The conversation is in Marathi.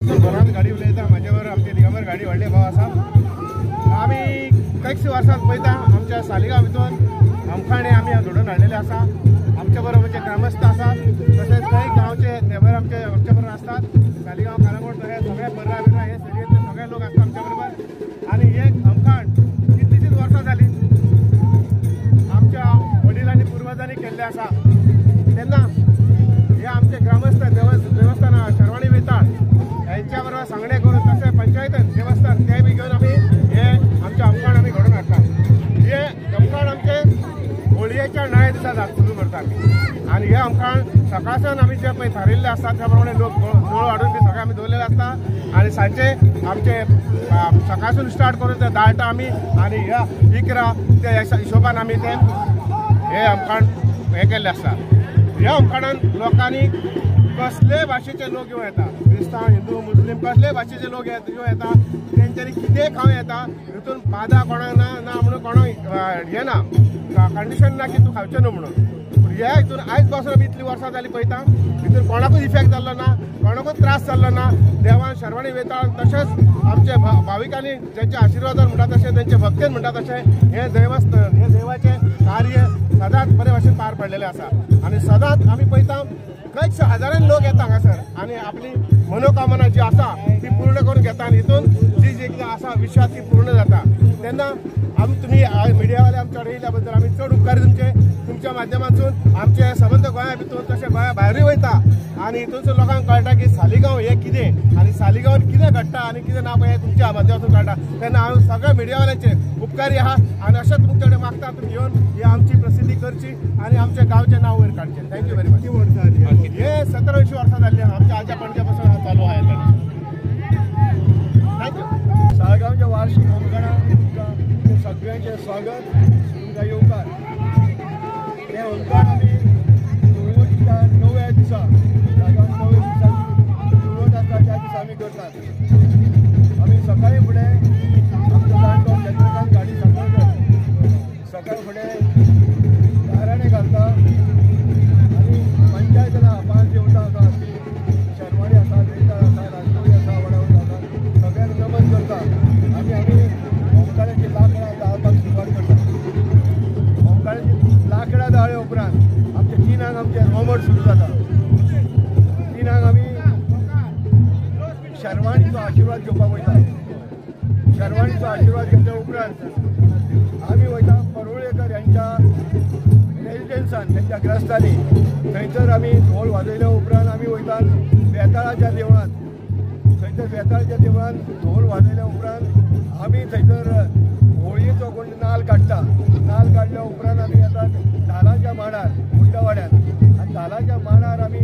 घरात गाडी उलयता म्हाजे बरोबर आमचे दिगंबर गाडी व्हडले भाव आसा। आमी कैकशे वर्सां पळयता आमच्या सालिगांव भितर आमखाणे आमी घडोवन हाडलेले आसा। आमच्या बरोबर म्हणजे ग्रामस्थ आसात, तशेंच काही गांवचे नेबर आमच्या बरोबर असतात। सालिगांव काराकोट हे सगळे पर्रा बिर्रा हे सगळे सगळे लोक असतात आमच्या बरोबर। आणि हे आमखाण कितलीशीच वर्सां जाली आमच्या वडिलांनी पूर्वजांनी केल्ले आसा। तेन्ना हे आमचे ग्रामस्थ देवस्थान शर्वाणी वेताळ यांच्या बरोबर सांगणे करून तसे पंचायत देवस्थान ते बी घेऊन आम्ही हे आमच्या आमखाण आम्ही घडोवन हाडटा। हे आमखाण आमचे होळयेच्या नव्या दिसा सुरू करता आमी। आणि हे आमखाण सकाळसान आमी जे पळय थारिल्ले आसता त्या प्रमाणे लोक दोळ हाडून बी सगळे आमी दवरलेले आसता। आणि सांजचे आमचे सकाळसून स्टार्ट करून ते दाळटा आमी आणि ह्या इकरा त्या हिशोबान आमी ते हे आमखाण हे केल्ले आसता। ह्या आमखाणान लोकांनी कसले भाशेचे लोक येवन येता, क्रिस्तांव हिंदू मुस्लीम कसले भाशेचे लोक येवन येता, तेंच्यांनी कितें खावं येता, हितून बाधा कोणाक ना म्हणून कोणाक हे ना कंडिशन ना की तूं खावचें न्हू म्हणून। पूण ह्या हितून आयज पासून आमी इतली वर्सां जाली पळयता, हितून कोणाकूच इफेक्ट जाल्लो ना, कोणाकूच त्रास जाल्लो ना। देवान शर्वाणी वेताळ तशेंच आमचे भाविकांनी जेंच्या आशिर्वादान म्हणटा तशें तेंचे भक्तेन म्हणटा तशें हे देवस्थान हे देवाचें कार्य सदांच बरे भशेन पार पडलेलें आसा। आणि सदांच आमी पळयता कैकशे हजारांनी लोक येता हांगासर आणि आपली मनोकामना जी आसा ती पूर्ण करून घेता आणि हितून जी जी कितें आसा विश्वास ती पूर्ण जाता। तेन्ना तुम्ही मिडियावाले आमच्याकडे येयल्या बद्दल आमी चड उपकारी तुमच्या माध्यमांतून आमचे सबंद गोंया भितर तशें गोंया भायरूय वयता आणि हितूनसून लोकांक कळटा की सालिगांव हे कितें आणि सालिगांवान कितें घडटा आणि कितें ना पळय तुमच्या माध्यमांतून कळटा। तेन्ना हांव सगळ्या मिडियावाल्यांचे उपकारी आहा आणि अशेंच तुमचे कडेन मागता तुमी येवन ही आमची प्रसिद्धी करची आणि आमच्या गांवचें नांव वयर काडचें। Thank you very much. हे 17-20 वर्सां जाल्ली आमच्या आजा पणज्या पासून हा चालू आहे। थँक्यू। साळगांवच्या वार्षिक होमखणाक तुमकां सगळ्यांचें स्वागत, तुमकां येवकार। हे होमखण आमी सुरवातीच्या 9व्या दिसा साळगांव 9व्या दिसाची सुरवात आसा त्या दिसा आमी करतात। आमी सकाळी फुडें आमचो जाणटो चंद्रकांत गाडी सांगोळकर सकाळी फुडें गाराणें घालता आनी पंचायत ना 5 देवतां आसा ती शर्वाणी आसा, वेताळ आसा, राजकोळी आसा, वडावळ आसा, सगळ्यांक नमन करता आनी आमी होमखणाची लांकडां जाळपाक सुरवात करता। होमखणाची लांकडां जाळे उपरांत आमचे 3 आमचे रोमट सुरू जाता। 3 आमी शर्वाणीचो आशिर्वाद घेवपाक वयता। शर्वाणीचो आशिर्वाद घेतल्या उपरांत आमी वयता परुळेकर यांच्या रेजिडेन्सान त्यांच्या ग्रस्तांनी थंयसर आमी ढोल वाजयल्या उपरांत आमी वयता बेताळाच्या देवळांत। थंयसर बेताळाच्या देवळांत ढोल वाजयल्या उपरांत आमी थंयसर होळयेचो कोण नाल काडटा। नाल काडल्या उपरांत आमी येतात धालांच्या मांडार मुड्डा वाड्यार आणि धालांच्या मांडार आमी